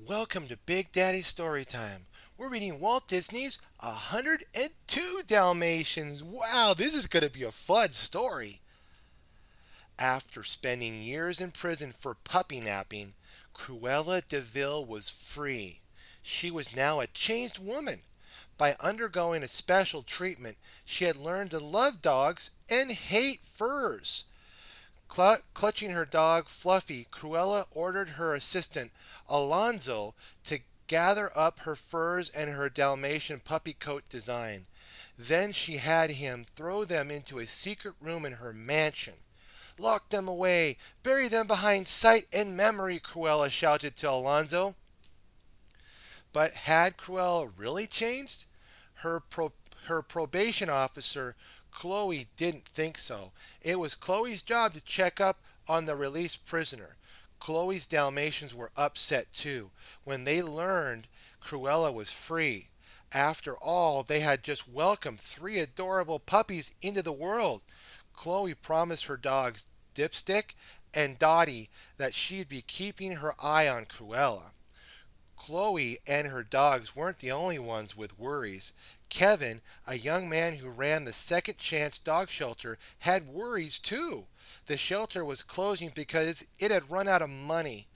Welcome to Big Daddy Storytime. We're reading Walt Disney's 102 Dalmatians. Wow, this is going to be a fun story. After spending years in prison for puppy napping, Cruella de Vil was free. She was now a changed woman. By undergoing a special treatment, she had learned to love dogs and hate furs. Clutching her dog Fluffy, Cruella ordered her assistant Alonzo to gather up her furs and her Dalmatian puppy coat design. Then she had him throw them into a secret room in her mansion. Lock them away, bury them behind sight and memory, Cruella shouted to Alonzo. But had Cruella really changed? Her, pro- her probation officer, Chloe, didn't think so. It was Chloe's job to check up on the released prisoner. Chloe's Dalmatians were upset too when they learned Cruella was free. After all, they had just welcomed three adorable puppies into the world. Chloe promised her dogs Dipstick and Dottie that she'd be keeping her eye on Cruella. Chloe and her dogs weren't the only ones with worries. Kevin, a young man who ran the Second Chance dog shelter, had worries too. The shelter was closing because it had run out of money.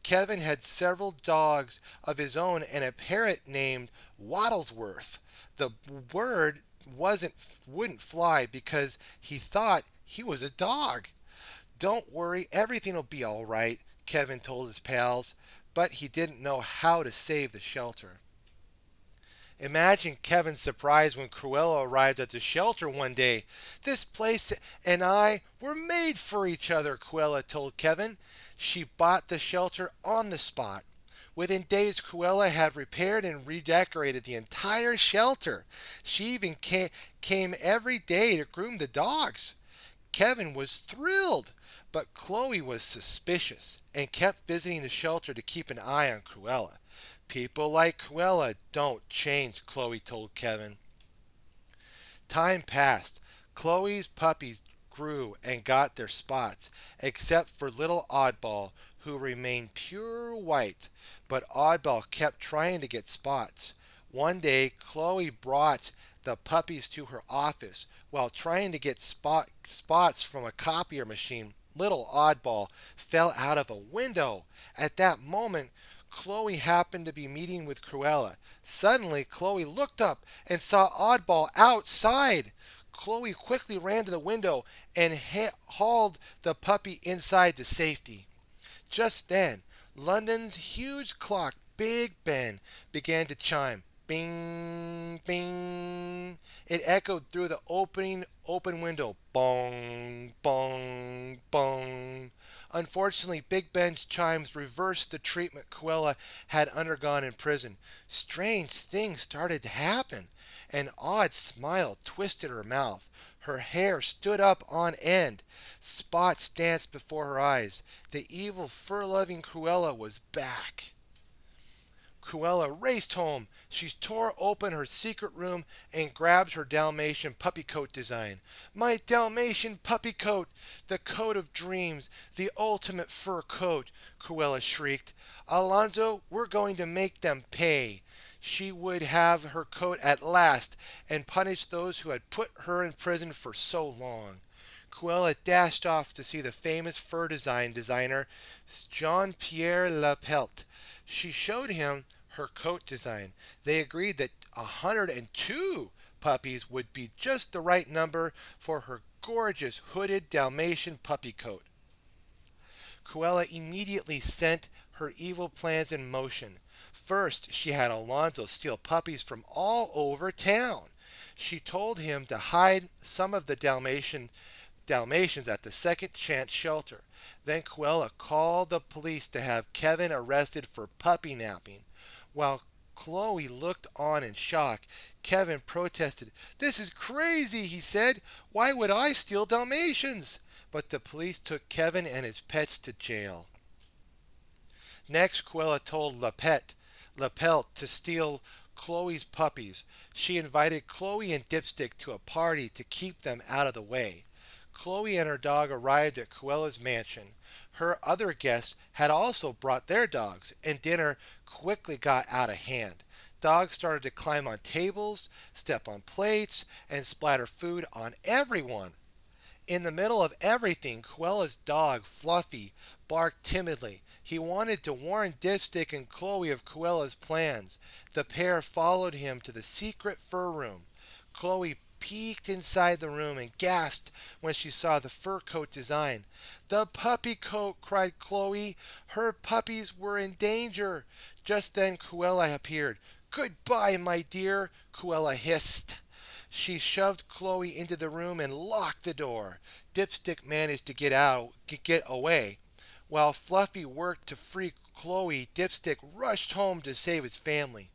Kevin had several dogs of his own and a parrot named Wattlesworth. The word wasn't wouldn't fly because he thought he was a dog. Don't worry, everything will be all right, Kevin told his pals, but he didn't know how to save the shelter. Imagine Kevin's surprise when Cruella arrived at the shelter one day. This place and I were made for each other, Cruella told Kevin. She bought the shelter on the spot. Within days, Cruella had repaired and redecorated the entire shelter. She even came every day to groom the dogs. Kevin was thrilled, but Chloe was suspicious and kept visiting the shelter to keep an eye on Cruella. People like Cruella don't change, Chloe told Kevin. Time passed. Chloe's puppies grew and got their spots, except for little Oddball, who remained pure white. But Oddball kept trying to get spots. One day, Chloe brought the puppies to her office. While trying to get spots from a copier machine, little Oddball fell out of a window. At that moment, Chloe happened to be meeting with Cruella. Suddenly, Chloe looked up and saw Oddball outside. Chloe quickly ran to the window and hauled the puppy inside to safety. Just then, London's huge clock, Big Ben, began to chime. Bing, bing. It echoed through the open window. Bong, bong, bong. Unfortunately, Big Ben's chimes reversed the treatment Cruella had undergone in prison. Strange things started to happen. An odd smile twisted her mouth. Her hair stood up on end. Spots danced before her eyes. The evil fur-loving Cruella was back. Cruella raced home. She tore open her secret room and grabbed her Dalmatian puppy coat design. My Dalmatian puppy coat! The coat of dreams! The ultimate fur coat! Cruella shrieked. Alonzo, we're going to make them pay. She would have her coat at last and punish those who had put her in prison for so long. Cruella dashed off to see the famous fur designer Jean-Pierre Lapelt. She showed him her coat design. They agreed that 102 puppies would be just the right number for her gorgeous hooded Dalmatian puppy coat. Cruella immediately sent her evil plans in motion. First, she had Alonzo steal puppies from all over town. She told him to hide some of the Dalmatians at the Second Chance shelter. Then Cruella called the police to have Kevin arrested for puppy napping. While Chloe looked on in shock, Kevin protested. This is crazy, he said. Why would I steal Dalmatians? But the police took Kevin and his pets to jail. Next, Cruella told Lapelt to steal Chloe's puppies. She invited Chloe and Dipstick to a party to keep them out of the way. Chloe and her dog arrived at Cruella's mansion. Her other guests had also brought their dogs, and dinner quickly got out of hand. Dogs started to climb on tables, step on plates, and splatter food on everyone. In the middle of everything, Cruella's dog, Fluffy, barked timidly. He wanted to warn Dipstick and Chloe of Cruella's plans. The pair followed him to the secret fur room. Chloe peeked inside the room and gasped when she saw the fur coat design. "The puppy coat!" cried Chloe. Her puppies were in danger. Just then Cruella appeared. "Goodbye, my dear," Cruella hissed. She shoved Chloe into the room and locked the door. Dipstick managed to get away. While Fluffy worked to free Chloe, Dipstick rushed home to save his family.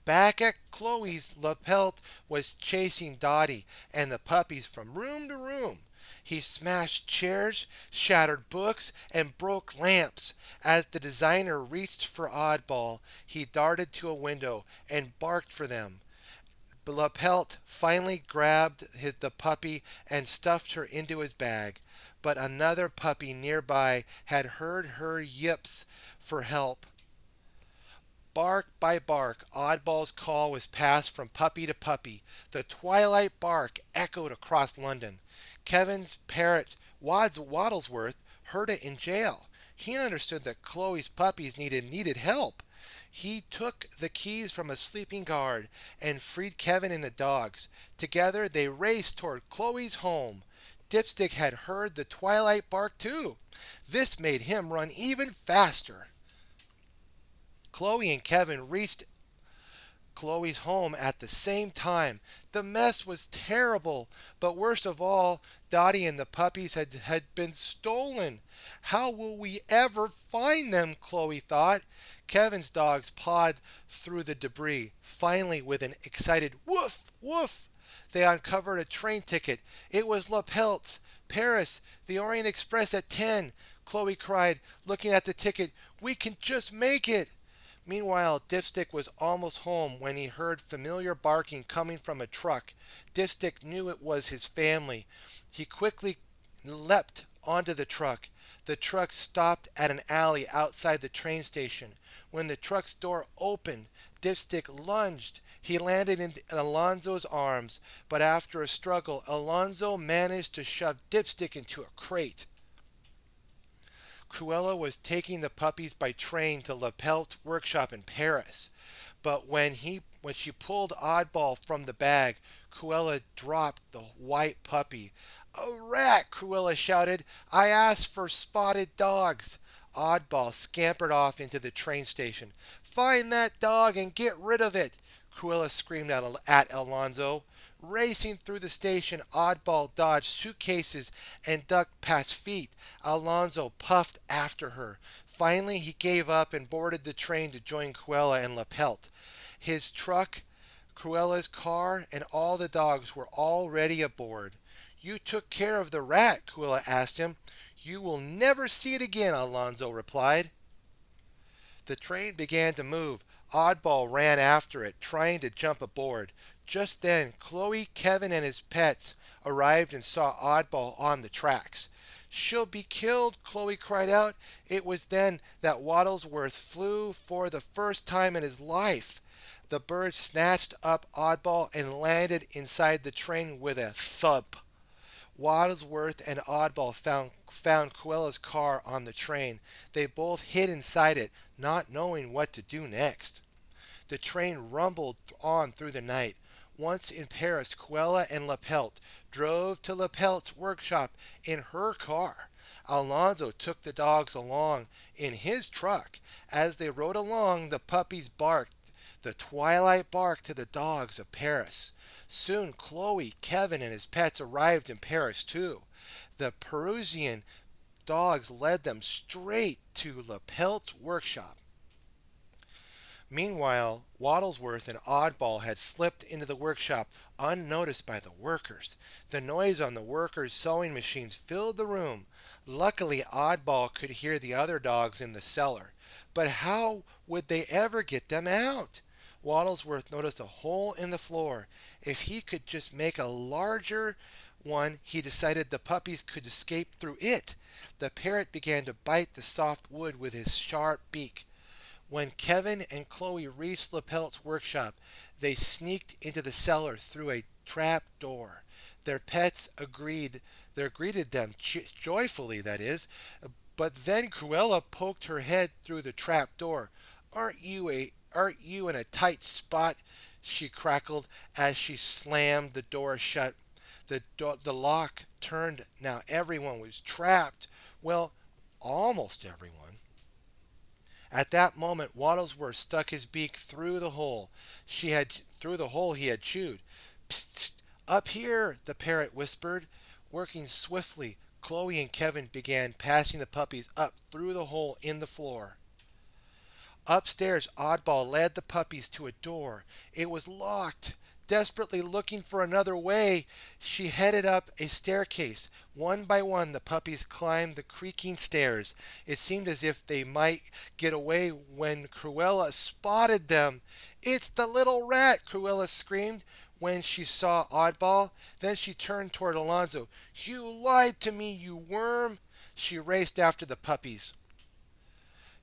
Back at Chloe's, LaPelt was chasing Dottie and the puppies from room to room. He smashed chairs, shattered books, and broke lamps. As the designer reached for Oddball, he darted to a window and barked for them. LaPelt finally grabbed the puppy and stuffed her into his bag. But another puppy nearby had heard her yips for help. Bark by bark, Oddball's call was passed from puppy to puppy. The Twilight Bark echoed across London. Kevin's parrot, Waddlesworth, heard it in jail. He understood that Chloe's puppies needed help. He took the keys from a sleeping guard and freed Kevin and the dogs. Together they raced toward Chloe's home. Dipstick had heard the Twilight Bark too. This made him run even faster. Chloe and Kevin reached Chloe's home at the same time. The mess was terrible, but worst of all, Dottie and the puppies had been stolen. How will we ever find them? Chloe thought. Kevin's dogs pawed through the debris. Finally, with an excited woof, woof, they uncovered a train ticket. It was LaPelt's. Paris, the Orient Express at 10. Chloe cried, looking at the ticket. "We can just make it." Meanwhile, Dipstick was almost home when he heard familiar barking coming from a truck. Dipstick knew it was his family. He quickly leapt onto the truck. The truck stopped at an alley outside the train station. When the truck's door opened, Dipstick lunged. He landed in Alonzo's arms, but after a struggle, Alonzo managed to shove Dipstick into a crate. Cruella was taking the puppies by train to LaPelt's workshop in Paris. But when she pulled Oddball from the bag, Cruella dropped the white puppy. "A rat!" Cruella shouted. "I asked for spotted dogs." Oddball scampered off into the train station. "Find that dog and get rid of it!" Cruella screamed at Alonzo. Racing through the station, Oddball dodged suitcases and ducked past feet. Alonzo puffed after her. Finally, he gave up and boarded the train to join Cruella and LaPelt. His truck, Cruella's car, and all the dogs were already aboard. "You took care of the rat?" Cruella asked him. "You will never see it again," Alonzo replied. The train began to move. Oddball ran after it, trying to jump aboard. Just then, Chloe, Kevin, and his pets arrived and saw Oddball on the tracks. "She'll be killed," Chloe cried out. It was then that Waddlesworth flew for the first time in his life. The bird snatched up Oddball and landed inside the train with a thump. Waddlesworth and Oddball found Cruella's car on the train. They both hid inside it, not knowing what to do next. The train rumbled on through the night. Once in Paris, Cruella and LaPelt drove to LaPelt's workshop in her car. Alonzo took the dogs along in his truck. As they rode along, the puppies barked the Twilight Bark to the dogs of Paris. Soon Chloe, Kevin, and his pets arrived in Paris too. The Parisian dogs led them straight to LaPelt's workshop. Meanwhile, Waddlesworth and Oddball had slipped into the workshop unnoticed by the workers. The noise on the workers' sewing machines filled the room. Luckily, Oddball could hear the other dogs in the cellar. But how would they ever get them out? Waddlesworth noticed a hole in the floor. If he could just make a larger one, he decided the puppies could escape through it. The parrot began to bite the soft wood with his sharp beak. When Kevin and Chloe reached LaPelt's workshop, they sneaked into the cellar through a trap door. Their pets agreed. They greeted them joyfully, that is. But then Cruella poked her head through the trap door. Aren't you in a tight spot?" she crackled as she slammed the door shut. The lock turned. Now everyone was trapped. Well, almost everyone. At that moment, Waddlesworth stuck his beak through the hole. Through the hole he had chewed. "Psst! Up here!" the parrot whispered. Working swiftly, Chloe and Kevin began passing the puppies up through the hole in the floor. Upstairs, Oddball led the puppies to a door. It was locked. Desperately looking for another way, she headed up a staircase. One by one, the puppies climbed the creaking stairs. It seemed as if they might get away when Cruella spotted them. "It's the little rat!" Cruella screamed when she saw Oddball. Then she turned toward Alonzo. "You lied to me, you worm!" She raced after the puppies.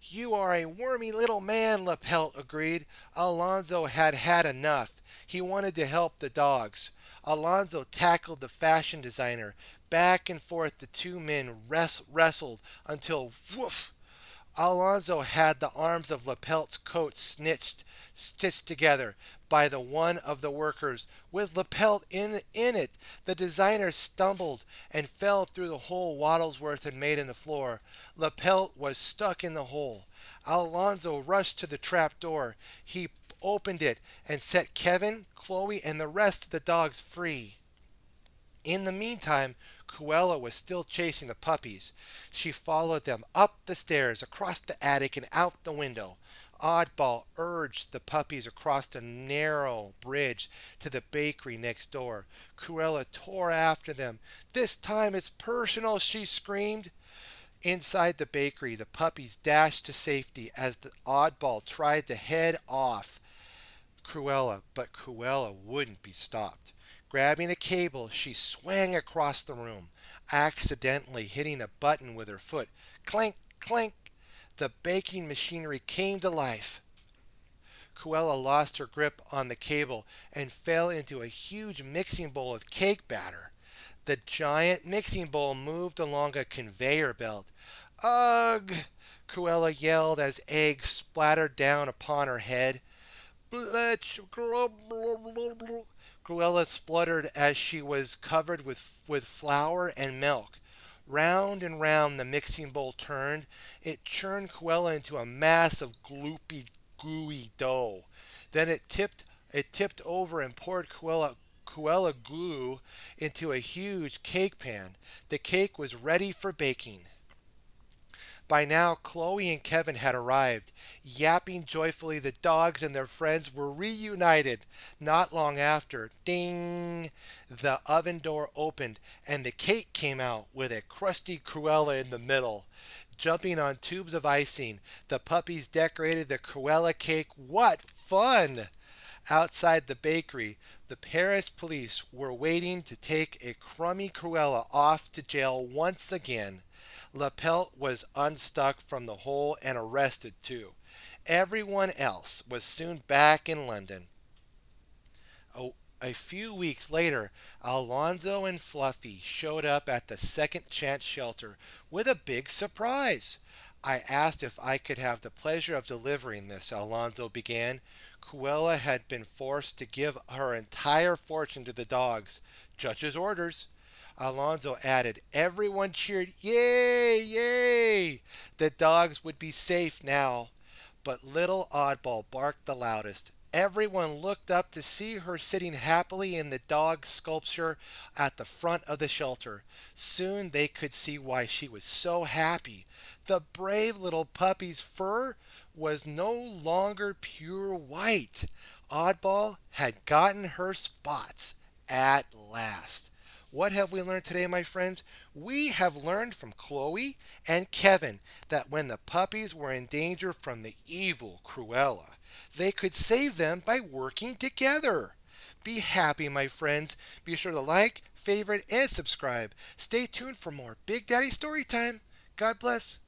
"You are a wormy little man," LaPelt agreed. Alonzo had had enough. He wanted to help the dogs. Alonzo tackled the fashion designer. Back and forth the two men wrestled until woof! Alonzo had the arms of LaPelt's coat stitched together by the one of the workers, with LaPelt in it. The designer stumbled and fell through the hole Waddlesworth had made in the floor. LaPelt was stuck in the hole. Alonzo rushed to the trap door. He opened it and set Kevin, Chloe, and the rest of the dogs free. In the meantime, Cruella was still chasing the puppies. She followed them up the stairs, across the attic, and out the window. Oddball urged the puppies across the narrow bridge to the bakery next door. Cruella tore after them. "This time it's personal," she screamed. Inside the bakery, the puppies dashed to safety as the Oddball tried to head off Cruella, but Cruella wouldn't be stopped. Grabbing a cable, she swung across the room, accidentally hitting a button with her foot. Clink, clink! The baking machinery came to life. Cruella lost her grip on the cable and fell into a huge mixing bowl of cake batter. The giant mixing bowl moved along a conveyor belt. "Ugh!" Cruella yelled as eggs splattered down upon her head. Cruella spluttered as she was covered with flour and milk. Round and round the mixing bowl turned. It churned Cruella into a mass of gloopy, gooey dough. Then it tipped over and poured Cruella glue into a huge cake pan. The cake was ready for baking. By now, Chloe and Kevin had arrived. Yapping joyfully, the dogs and their friends were reunited. Not long after, ding! The oven door opened and the cake came out with a crusty Cruella in the middle. Jumping on tubes of icing, the puppies decorated the Cruella cake. What fun! Outside the bakery, the Paris police were waiting to take a crummy Cruella off to jail once again. LaPelt was unstuck from the hole and arrested too. Everyone else was soon back in London. A few weeks later, Alonzo and Fluffy showed up at the Second Chance shelter with a big surprise. "I asked if I could have the pleasure of delivering this," Alonzo began. Cruella had been forced to give her entire fortune to the dogs. Judge's orders. Alonzo added. Everyone cheered, "Yay, yay!" The dogs would be safe now. But little Oddball barked the loudest. Everyone looked up to see her sitting happily in the dog sculpture at the front of the shelter. Soon they could see why she was so happy. The brave little puppy's fur was no longer pure white. Oddball had gotten her spots at last. What have we learned today, my friends? We have learned from Chloe and Kevin that when the puppies were in danger from the evil Cruella, they could save them by working together. Be happy, my friends. Be sure to like, favorite, and subscribe. Stay tuned for more Big Daddy Storytime. God bless.